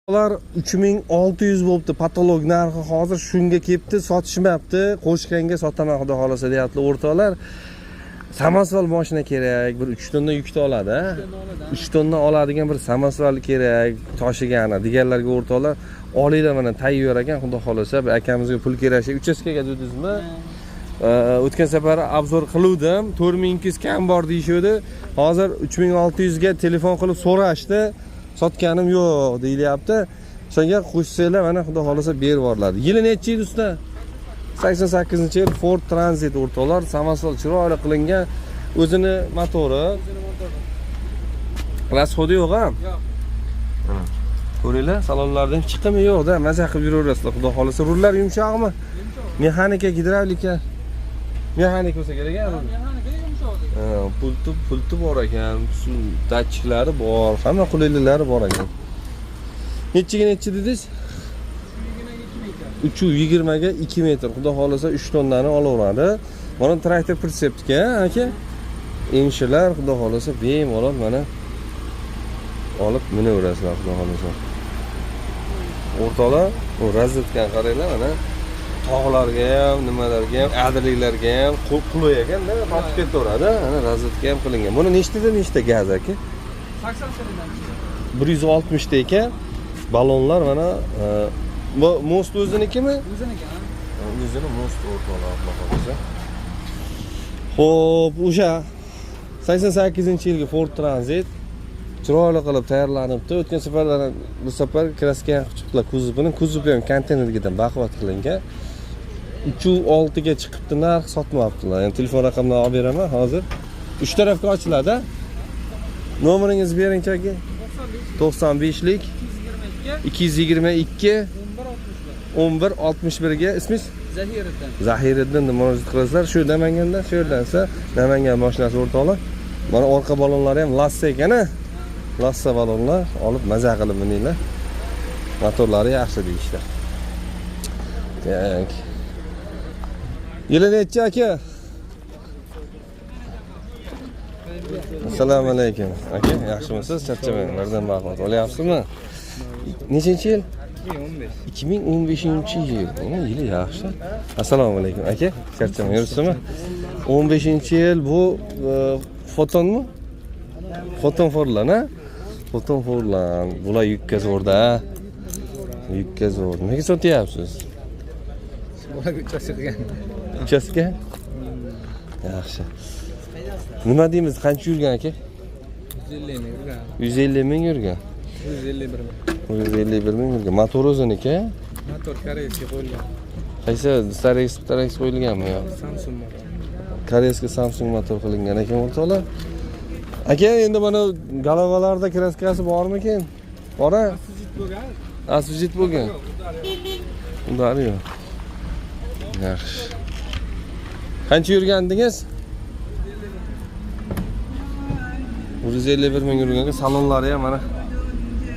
Ular 3600 bo'libdi. Patolog narxi hozir shunga kelibdi, sotishmayapti. Qo'shganga sotaman xudo xolasa deyapti o'rtoqlar. Samosval mashina kerak, bir 3 tonna yukni oladi. 3 tonna oladigan bir samosval kerak, toshigani deganlarga o'rtoqlar, olinglar mana tayyor ekan, xudo xolasa. Bir akamizga pul kerak. Uchastkaga dedingizmi? O'tgan safar obzor qiluvdim. 4200 kam bor deyishdi. Hozir 3600 ga telefon qilib so'rashdi. Sotganim yo'q deyilyapti. Shunga qo'shsanglar mana xudo xolasa berib yuboradi. Yili necha yil usta? 88-yil Ford Transit o'rtoqlar, samosval chiroyli qilingan, o'zini motori. Rasxodi yo'q-a? Yo'q. Ko'ringlar, salonlarda ham chiqimi yo'q-da, maza qilib yuraverasizlar xudo xolasa. Rullar yumshoqmi? Mexanika, gidravlika. Mexanik bo'lsa kerak-a? Mexanika yumshoq. Pulti bor ekan, datchiklari bor, hamma qulayliklari bor ekan. Nechiga dedingiz? 320 ga 2 metr. Xudo xolasa 3 tonnani olaveradi. Mana traktor pritseptika, aka. Inshilar xudo xolasa bemalol mana olib minaverasizlar xudo xolasa. O'rtoqlar, bu razvetkani qaranglar mana. Tog'larga ham, nimalarga ham, adliklarga ham qulay ekan-da, qotib ketaveradi. Mana razvetka ham qilingan. Buni nechta gaz aka? 80 silindan. 160 ta ekan. Balonlar mana bu most o'zinikimi? O'ziniki, ha. O'zini most o'rtoqlar xohlasa. Xo'p, o'sha 88-yilgi Ford Transit chiroyli qilib tayyorlanibdi. O'tgan safarlar bu safar kraska chiqdilar kuzovini. Kuzovi ham konteynerdan baquvvat qilingan. 3.6 ga chiqibdi, narx sotmayaptilar. Yani telefon raqamini olib beraman hozir. 3 tarafga ochiladi. Nomeringizni bering aka. 95lik 222 1161 ga ismingiz? Zahiriddin. Zahiriddin deb murojaat qilasizlar. Shu Namanganda, shu yerdansa Namangan mashinasi o'rtoqlar. Mana orqa balonlari ham Lassa ekan-a. Lassa balonlar olib maza qilib mininglar. Motorlari yaxshi deyishlar. Tak. Yili necha aka? Assalomu alaykum. Aka, yaxshimisiz? Charchamang. Birdan baquvvat olyapsizmi? Nechinchi yil? 2015-yil. Yili yaxshi. Assalomu alaykum aka. Charchamang, yuribsizmi? 15-yil bu fotonmi? Foton Forlan, ha? Foton Forlan. Bular yukkazorda. Yukkazor. Nega sotyapsiz? Bularga uchasigan. Uchastka? Yaxshi. Nima deymiz? Qancha yurgan aka? 150 ming yurgan. 150 ming yurgan. 151 ming. 151 ming yurgan. Motor o'ziniki? Motor koreyskiy qo'yilgan. Qaysi Starex qo'yilganmi yo? Samsung motor. Koreyskiy Samsung motor qilingan ekan o'rtoqlar. Aka, endi mana galavalarda kraskasi bormikin? Bor-a? Asujit bo'lgan. Asujit bo'lgan. Undari yo'q. Yaxshi. Qancha yurgandingiz? 151 ming yurganga salonlari ham mana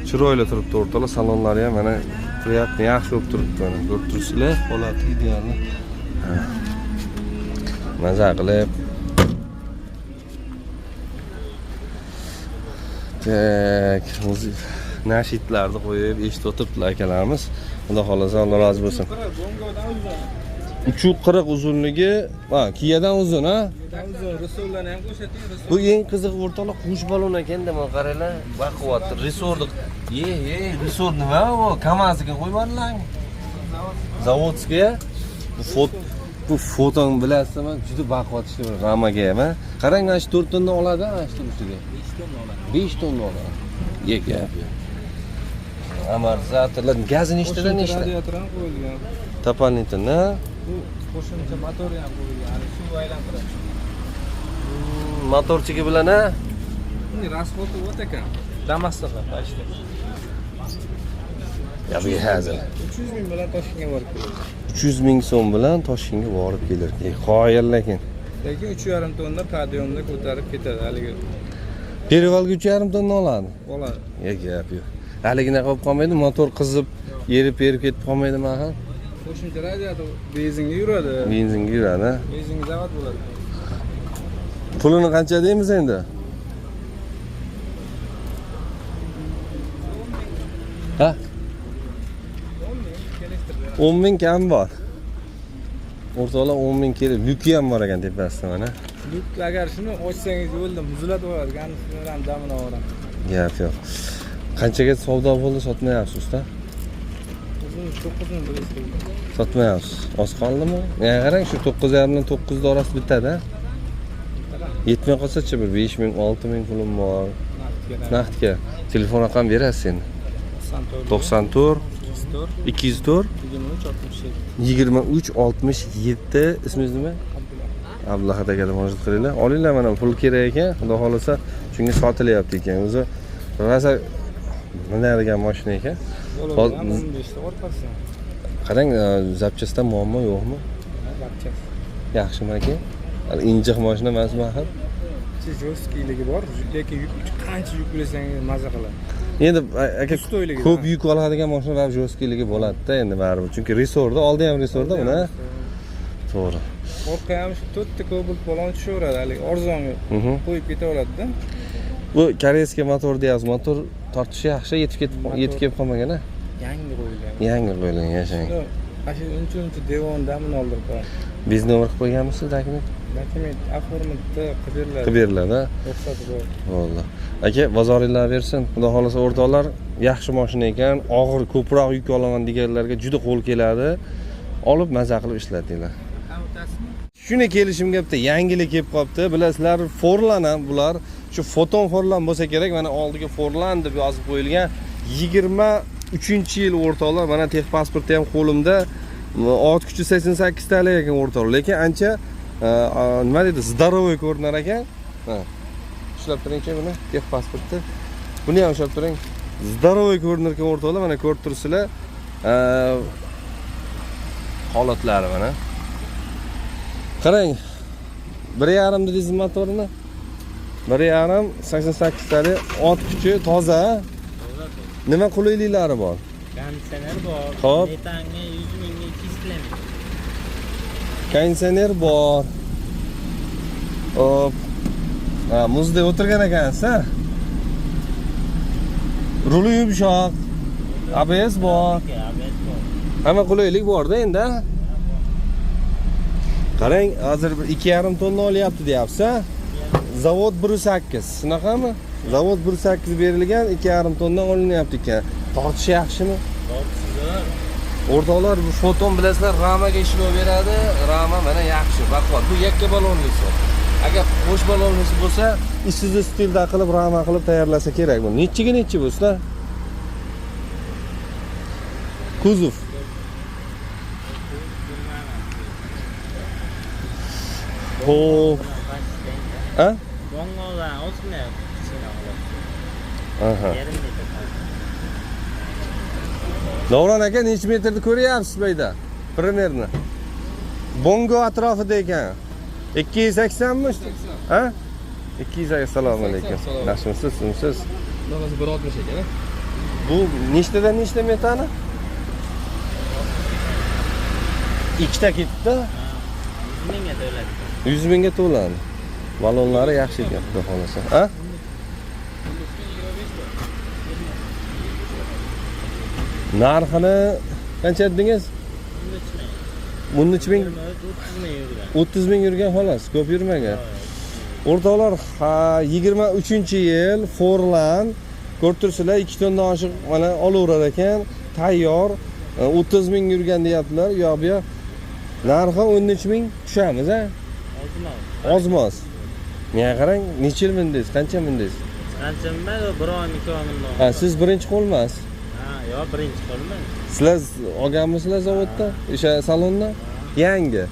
chiroyli turibdi o'rtoqlar. Salonlari ham mana приятный, yaxshi bo'lib turibdi mana. Ko'rib turibsizlar, holati ideal. Maza qilib. Tak, nashidlarni qo'yib eshitib o'tiribdilar akalarimiz. Xudo xolasa Alloh rozi bo'lsin. 340 uzunligi, Kiyadan uzun, ha? Risorlarni ham qo'shating, risor. Bu eng qiziq o'rtoqlar qush balon ekan-da, mana qaranglar. Baquvvat, risorni. Risor nima u? Kamazga qo'yib yubordilarmi? Zavodskiga. Bu foton bilasizmi? Juda baquvvat ishlar Ramaga ham, ha? Qarang, mana shu 4 tonna oladi, mana shu ustiga. 5 tonna oladi. Gap. Amortizatorlar gazi nechtadan nechta? Radiator ham qo'yilgan. Tapalnitin-a? Bu qo'shimcha motor ham qo'yilgan. Suv aylantiradi. Motorchigi bilan-a? Buni rasxoti o'ta kam. Damas'da pashta. Ya bu hazil. 300 ming bilan Toshkentga borib keladi. 300 ming so'm bilan Toshkentga borib kelar. Qoyil lekin. Lekin 3,5 tonna podiyomda ko'tarib ketadi haligi. Perivalga 3,5 tonna oladi. Oladi. Gap yo'q. Haligina qolib qolmaydi, motor qizib, erib ketib qolmaydimi axir? Qo'shimcha radiator benzinga yuradi. Benzinga yuradi. Benzinga zavod bo'ladi. Pulini qancha deymiz endi? Ha? 10 ming kam bor. O'rtoqlar 10 ming kerak. Lyuki ham bor ekan tepasida mana. Lyuk agar shuni ochsangiz o'ldim, muzlatib qo'yadi. Ganisidan ham damini olaman. Gap yo'q. Qanchaga savdo bo'ldi sotmayapsiz usta? O'zim 9 ming bilasizmi? Sotmayapsiz. Oz qoldimi? Ya qarang shu 9.5 bilan 9 orasida bitadi-a. Yetmay qolsa-chi bir 5 ming, 6 ming pulim bor. Naqdga. Telefon raqam berasiz endi. 94 204 23 67. Ismingiz nima? Abdullahat akadan murojaat qilinglar. Olinglar mana pul kerak ekan. Xudo xolasa shunga sotilyapti ekan. O'zi rosa minadigan mashina ekan. Qarang, zapchastdan muammo yo'qmi? Yaxshimi aka? Injiq mashina emasmi axir? Jostkiyligi bor, lekin yuk qancha yuk bilasangiz maza qiladi. Endi aka ko'p yuk oladigan mashina va jostkiyligi bo'ladi-da endi baribir. Chunki resorda, oldi ham resorda buni. To'g'ri. Orqa ham shu 4 ta Cobalt balon tushaveradi, hali arzonga qo'yib ketaveradi-da. Bu koreyskiy motor deyapsiz. Motor tortishi yaxshi, yetib kelib qolmagan-a? Yangi qo'yilgan. Yangi qo'yilgan, yashang. Mana shu uncha devon damini oldirib qo'ygan. Biz nomer qilib qo'yganmisiz dokument? Dokument oformida qilib beriladi. Qilib beriladi. Ruxsati bor. Bo'ldi. Aka, bozoringlar bersin. Xudo xolasa o'rtoqlar, yaxshi mashina ekan, og'ir, ko'proq yuk olaman deganlarga juda qo'l keladi. Olib maza qilib ishlatinglar. Shuni kelishimga bitta yangilik kelib qolibdi. Bilasizlar, Forlan ham bular. Shu Foton Forlan bo'lsa kerak, mana oldiga Forlan deb yozib qo'yilgan. 23-yil o'rtoqlar, mana texpasporti ham qo'limda. Ot kuchi 88 tali ekan o'rtoqlar, lekin ancha nima deydi, здоровый ko'rinar ekan. Ha. Ushlab turing-chi buni, texpasportni. Buni ham ushlab turing. Здоровый ko'rinar ekan o'rtoqlar, mana ko'rib turibsizlar. Holatlari mana. Qarang. 1.5 dedingiz motorini. 1.5 88 tali, ot kuchi toza. Nima qulayliklari bor? Konditsioner bor. Xo'p. Metanga 100 mingga 200 kilometr. Konditsioner bor. Hop. Ha, muzda o'tirgan ekansiz, ha? Ruli yumshoq. ABS bor. ABS bor. Hamma qulaylik bor-da endi. Qarang, hozir 2,5 tonna olyapti deyapsiz, ha? Zavod 1.8. Shunaqami? Zavod 1.8 berilgan, 2,5 tonna olinyapti ekan. Tortishi yaxshimi? Tortishlar. O'rtoqlar, bu Foton bilasizlar, ramaga ishlov beradi. Rama mana yaxshi, baquvvat. Bu yakka balonlisi. Agar qo'sh balonlisi bo'lsa, Isuzu stilda qilib, rama qilib tayyorlasa kerak bu. Nechiga bu sizlar? Kuzov. Xo'p. Ha? Bongodan o'tmay. Aha. Yarim metr. Davron aka, necha metrni ko'ryapsiz bayda? Primerni. Bongo atrofida ekan. 280 mi? Ha? 280. Assalomu alaykum. Yaxshimisiz, sizsiz? Bunaqasi 160 ekan. Bu nechtadan nechta metani? Ikkita ketdi. 100 mingga to'ladi. 100 mingga to'ladi. Balonlari yaxshi ekan, xudo xolasa. Ha? Narxini qancha dedingiz? 13 ming. 30 ming yurgan xolos, ko'p yurmagan. O'rtoqlar, 23-yil Forlan ko'rib turibsizlar, 2 tonna oshiq mana olaverar ekan, tayyor. 30 ming yurgan deyaptilar. Yo'q, bu narxi 13 ming tushamiz, ha? Ozmoz. Menga qarang, necha yil mindingiz, qancha mindingiz? Qancha minman? 1 oy, 2 oy mindim. Ha, siz birinchi qo'lmas. Ha, yo'q, birinchi qo'lman. Sizlar olganmisizlar zavodda? O'sha salondan? Yangi.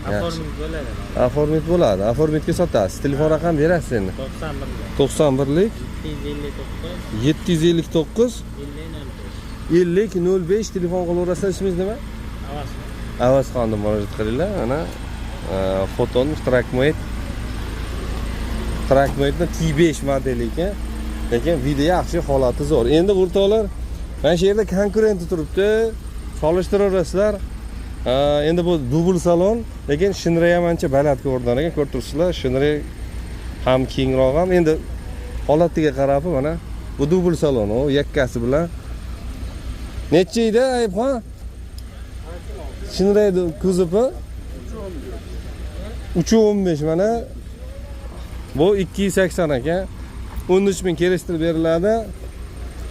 Aformit bo'ladi. Aformit bo'ladi. Aformitga sotasiz. Telefon raqam berasiz endi. 91lik 759 5005 telefon qilaverasizlar. Ismingiz nima? Avazxondan murojaat qilinglar. Mana Foton Trackmate T5 modeli ekan. Lekin video yaxshi, holati zo'r. Endi o'rtoqlar, mana shu yerda konkurenti turibdi. Solishtiraverasizlar. Endi bu dubl salon, lekin shinri ham ancha balandga o'rnatilgan ekan, ko'rib turibsizlar. Shinri ham kengroq ham. Endi holatiga qarab mana bu dubl salon, o yakkasi bilan. Necha edi, Ayibxon? Shinray'da kuzupi 3.15 mana. Bu 280 ekan. 13 ming kelishtirib beriladi.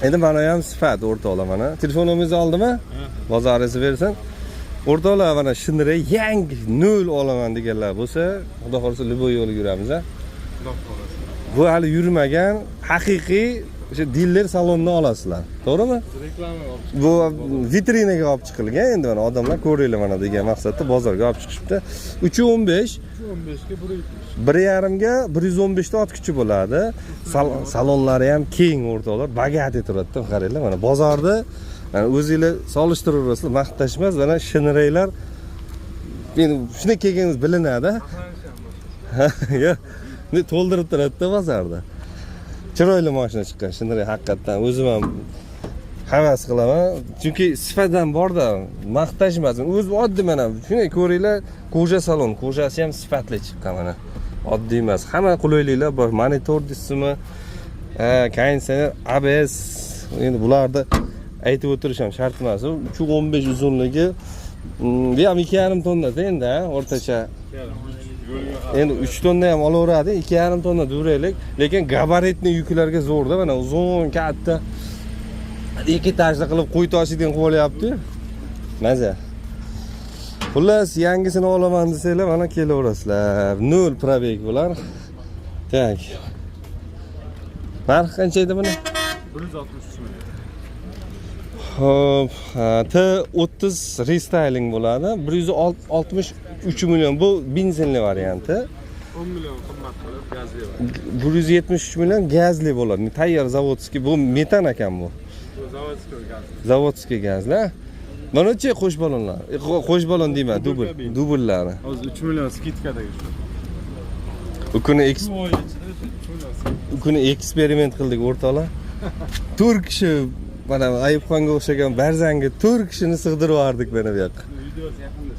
Endi mana ham sifat o'rtoqlar mana. Telefoningizni oldimi? Bozoringizni bersin. O'rtoqlar mana Shinray yangi 0 olaman deganlar bo'lsa, xudo xolasa Liboy yo'li yuramiz a. Bu hali yurmagan haqiqiy o'sha dealer salondan olasizlar. To'g'rimi? Reklama Bu vitrinaga olib chiqilgan. Endi mana odamlar ko'ringlar mana degan maqsadda bozorga olib chiqishibdi. 3.15 15 ga 1.5 ga 115 ta ot kuchi bo'ladi. Salonlari ham keng o'rtoqlar, bagati turadi. Qaranglar mana bozorda mana o'zingizlar solishtiraverasizlar, maqtashmas. Mana Shinraylar endi shunday kelganingiz bilinadi. Yo'q, ne to'ldirib turadi bozorda. Chiroyli mashina chiqqan Shinray haqiqatan o'zim ham havas qilaman. Chunki sifatdan borda maqtashmas. O'zi oddiy mana shunday ko'ringlar, koja salon, kojasi ham sifatli chiqqan mana. Oddiy emas. Hamma qulayliklar bor. Monitor dismi, konditsioner, ABS. Endi bularni aytib o'tirish ham shart emas. 3.15 uzunligi, bu ham 2.5 tonnada endi, o'rtacha. Endi 3 tonna ham olaveradi, 2.5 tonna duraylik, lekin gabaritli yuklarga zo'rda, mana uzun, katta. Ekitajda qilib qo'y tashiydigan qilib olyapti. Maza. Xullas, yangisini olaman desanglar, mana kelaverasizlar. 0 probeg bular. Tak. Narxi qancha edi buni? 163 million. Hop, T30 restyling bo'ladi. 163 million. Bu benzinli varianti. 10 million qimmat qilib gazli bor. 173 million gazli bo'ladi. Tayyor zavodskiy. Bu metan ekan bu. Bu zavodskiy gazli. Zavodskiy gazli. Mana-chi qo'sh balonlar. Qo'sh balon deyman, dubllari. Hozir 3 million skidkadagi shu. U kuni eksperiment qildik o'rtoqlar. 4 kishi mana Ayubxonga o'xshagan barzanga 4 kishini sig'dirib yubordik mana bu yoqqa. Videosi yaqinda.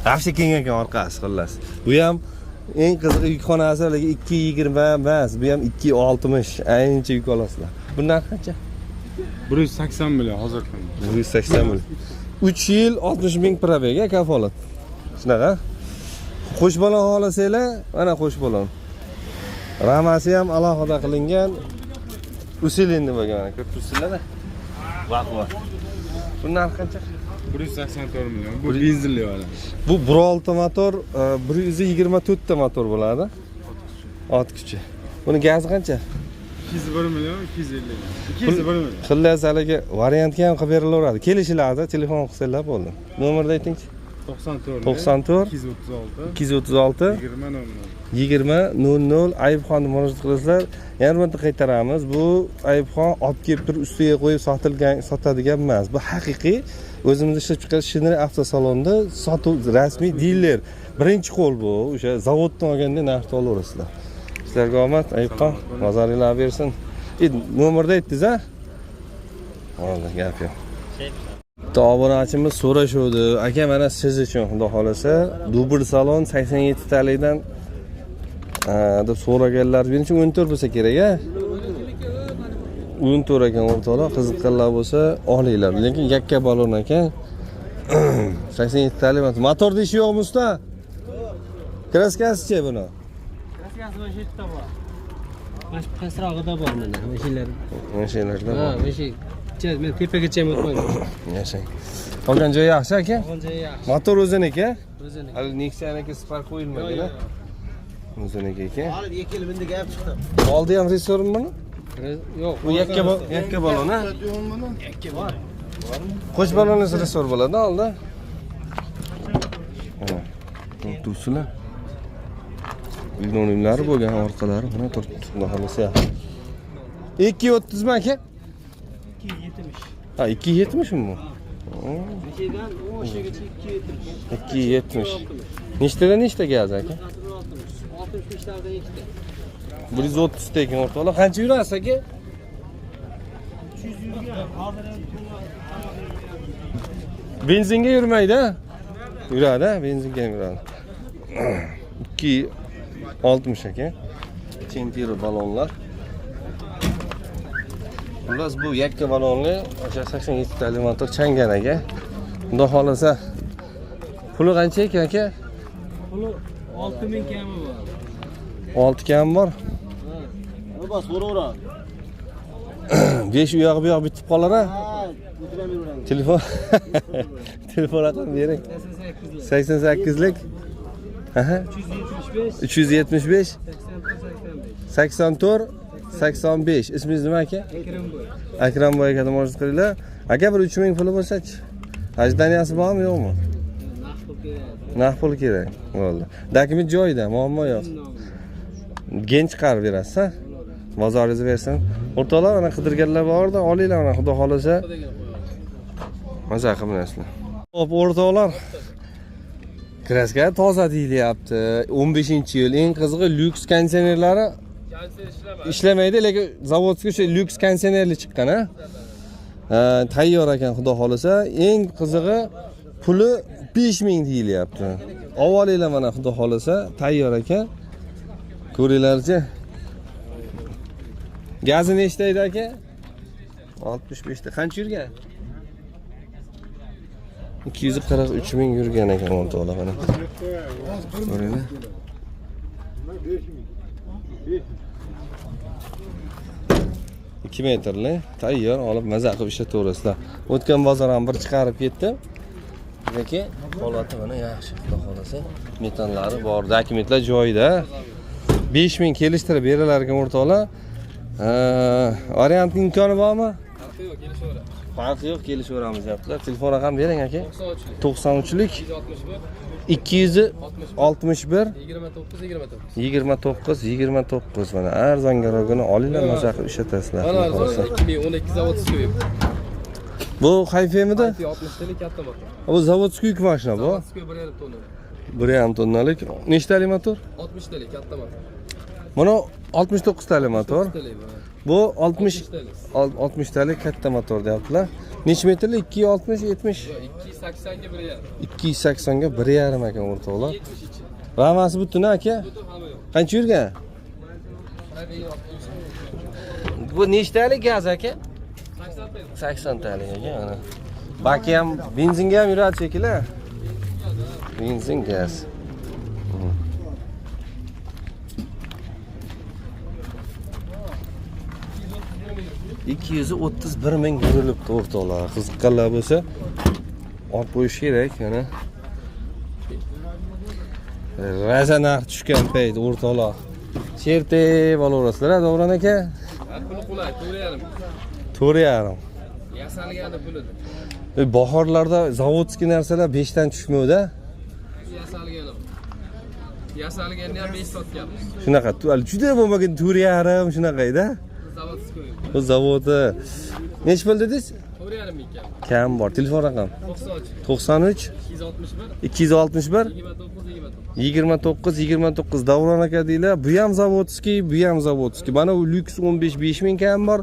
Hafsa keng ekan orqasi xullas. Bu ham eng qiziq yukxonasi 2.20 emas, bu ham 2.60. Ancha yuk olasizlar. Bu narx qancha? 180 million hozir kunda. 180 million. 3 yil 60 ming probega kafolat. Shunaqa. Qo'sh balon olasanglar, mana qo'sh balon. Ramasi ham alohida qilingan. Usilinni bo'lgan, mana ko'rib turibsizlar-da. Vaq bor. Bu narx qancha? 184 million. Bu benzinli variant. Bu 1.6 motor, 124 ta motor bo'ladi. Ot kuchi. Buni gazi qancha? 201 million, 250 million. 201 million. Xillas haliga variantga ham qilib berilaveradi. Kelishiladi, telefon qilsanglar bo'ldi. Nomerni ayting-chi. 94 236 20 00 Ayubxonni murojaat qilasizlar. Yana bir marta qaytaramiz. Bu Ayubxon olib kelib turib ustiga qo'yib sotadigan emas. Bu haqiqiy o'zimiz ishlab chiqarish Shinray avtosalonda sotuv rasmiy dealer. Birinchi qo'l bu. O'sha zavoddan olganda narxni olaverasizlar. Sizlarga omad, Ayubxon, nazoringlar bersin. Nomerda aytdingiz-a? Bo'ldi, gap yo'q. Obunachimiz so'rashuvdi. Aka, mana siz uchun xudo xolasa dubl salon 87 talikdan deb so'raganlar. Menimcha 14 bo'lsa kerak-a? 14 ekan o'rtoqlar, qiziqqanlar bo'lsa olinglar. Lekin yakka balon ekan. 87 talik. Motorda ishi yo'qmi usta? Kraskasi-chi buni? Kraskasi mana shu yerda bor. Mana shu pasrog'ida bor mana, mashinlar. Mashinlarda bor. Ha, mashin. Men tepagacha ham o'tmayman. Yashang. Qolgan joyi yaxshi aka? Qolgan joyi yaxshi. Motor o'ziniki? O'ziniki. Hali Nexia'niki Spark qo'yilmagan-a? O'ziniki ekan. Hali 2 yil bunday gap chiqdi. Oldi ham resormi buni? Yo'q, Bu yakka balon-a? yakka bor. Qo'sh balonli resor bo'ladi oldi. Mana. Tursinlar. Uylanimlari bo'lgan orqalari mana turibdi. Xudo xolasa. 2.30 mi aka? 270. Ha, 2.70 mi bu? Nechidan 10gacha 270. 2.70. Nechtadan nechta gaz aka? 65 tadan ikkita. 130 ta ekan o'rtoqlar. Qancha yurasiz aka? 300 yurgan. Hozir Benzinga yurmaydi-a? Yuradi, benzinga ham yuradi. 2.60 ekan. Centiro balonlar. Xullas bu yakka balonli o'sha 87 talik motor changanaga Xudo xolasa. Puli qancha ekan aka? Puli 6000 kami bor. 6 kam bor. Bas, so'raver. 5 u yoq bu yoq bitib qolar a? Telefon. Telefon raqam bering. 88 88lik. Aha. 375 375 84 84 85. Ismingiz nima aka? Akramboy. Akramboy aka tomosha qilinglar. Aka bir 3000 puli bo'lsa-chi? Ajdaniyasi bormi, yo'qmi? Naqd pul kerak. Naqd pul kerak. Bo'ldi. Dokument joyida, muammo yo'q. Gen chiqarib berasiz, ha? Bozoringizni bersin. O'rtoqlar, ana qidirganlar borda, olinglar, ana xudo xolasa. Maza qilmayapsizlar. Xo'p, o'rtoqlar. Kraska toza deyilyapti. 15-yil. Eng qizig'i lyuks konditsionerlari ishlamaydi, lekin zavodga o'sha lyuks konditsionerli chiqqan, ha? Tayyor ekan, xudo xolasa. Eng qizig'i puli 5000 deyilyapti. Olinglar mana xudo xolasa, tayyor ekan. Ko'ringlarchi. Gazi nechta edi aka? 65 ta. Qancha yurgan? 243 ming yurgan ekan o'rtoqlar mana. Ko'ringlar. 2 metrli tayyor olib maza qilib ishlataverasizlar. O'tgan bozor ham bir chiqarib ketdi. Lekin holati mana yaxshi, xudo xolasa. Metanlari bor, dokumentlar joyida. 5000 kelishtirib beralar ekan o'rtoqlar. Variantning imkoni bormi? Farqi yo'q, kelishaveramiz deyaptilar. Telefon raqam bering aka. 93lik 261 29 mana arzongarogini olinglar, maza qilib ishlatasizlar. Mana arzon 2012 zavodskiy. Bu Hayfemida? 60 talik katta motor. Bu zavodskiy mashina bu. Zavodskiy 1.5 tonna. 1.5 tonnalik. Nechtalik motor? 60 talik katta motor. Mana 69 talik motor. Bu 60 talik. 60 talik katta motor deyaptilar. Necha metrli? 260 70. 280 ga 1.5. 280 ga 1.5 ekan o'rtoqlar. Ramasi butun aka. Qancha yurgan? Bu nechtalik gaz aka? 80 talik ekan ana. Baki ham benzinga ham yuradi shekilli. Benzin gaz. 231 ming yurilibdi o'rtoqlar. Qiziqqanlar bo'lsa olib qo'yish kerak yana. Raza narx tushgan payt o'rtoqlar. Chertib olaverasizlar, to'g'ri aka? Puli qulay, 4.5. 4.5. Yasalgani pulida. Bahorlarda zavodskiy narsalar 5 dan tushmaydi. Yasalgani. Yasalganni ham 5 sotganmiz. Shunaqa, juda bo'lmagan 4.5 shunaqa edi. Zavodskiy. Bu zavodi nech pul dedingiz? 4.5 ming Kam bor. Telefon raqam 93 261 261 29 Davron aka deylar. Bu ham zavodskiy, bu ham zavodskiy. Mana u lyuks 15 ming kam bor.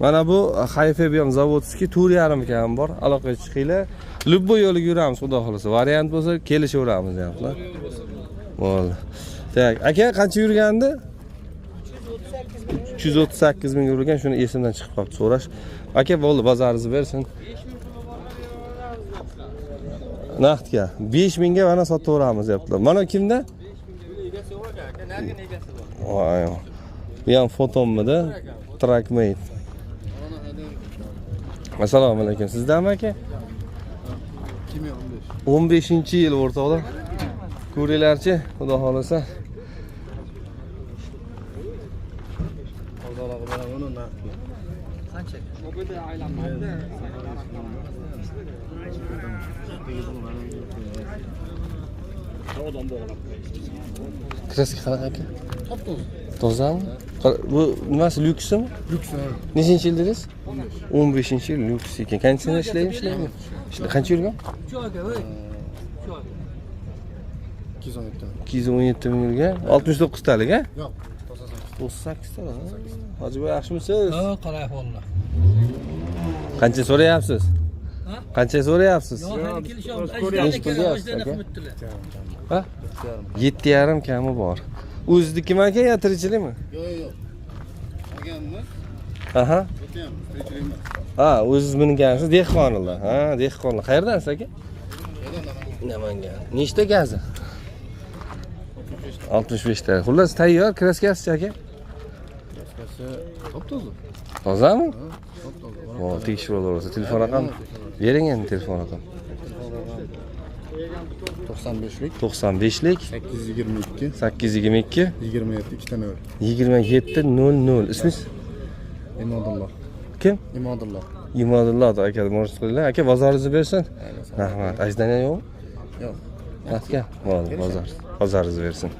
Mana bu Hayfe bu ham zavodskiy 4.5 kam bor. Aloqaga chiqinglar. Lubbo yo'liga yuramiz, xudo xolasa. Variant bo'lsa kelishaveramiz deyaptilar. Bo'ldi. Tak, aka qancha yurgandi? 338 ming yurgan, shuni esimdan chiqib qolibdi so'rash. Aka bo'ldi, bozoringizni bersin. Naqdga 5 mingga mana sotaveramiz deyaptilar. Mana kimda? Voy. Bu ham fotommidi? Trackmate. Assalomu alaykum. Sizdami aka? 15-yil o'rtoqlar. Ko'ringlarchi, xudo xolasa. Qancha? Kraska qanaqa aka? Tozami? Bu nimasi lyuksimi? Lyuks. Nechinchi yil dedingiz? 15-yil lyuks ekan. Konditsioner ishlaymi? Qancha yurgan? Shu aka, voy. Shu aka. 217 ming yurgan. 69 talik, ha? Yo'q. 38 talik. Hojiboy yaxshimisiz? Ha, qalay ahvollar? Qancha so'rayapsiz? Ha? Qancha so'rayapsiz? Yo'q, hali kelishamiz. Nechi pul deyapsiz aka? Qimmatdilar. Ha? 7.5 kami bor. O'znikimi aka yo tirikchilikmi? Yo'q. Agammiz. Aha. O'tayapmiz, tirikchilikmi? Ha, o'zingiz mingansiz, dehqonlar. Ha, dehqonlar. Qayerdansiz aka? Namangan. Nechta gazi? 65 ta. Xullas tayyor, kraskasiz aka. Top-toza. Tozami? Top-toza. Vo, tekshirib olaverasiz. Telefon raqam bering endi telefon raqam. 95lik 95lik 822 822 27 2 0. 2700. Ismingiz? Imodulloh. Kim? Imodulloh. Imodulloh aka, murojaat qilinglar. Aka, bozoringizni bersin. Rahmat. Ajdaniya yo'qmi? Yo'q. Aka, bor, bozoringizni bersin.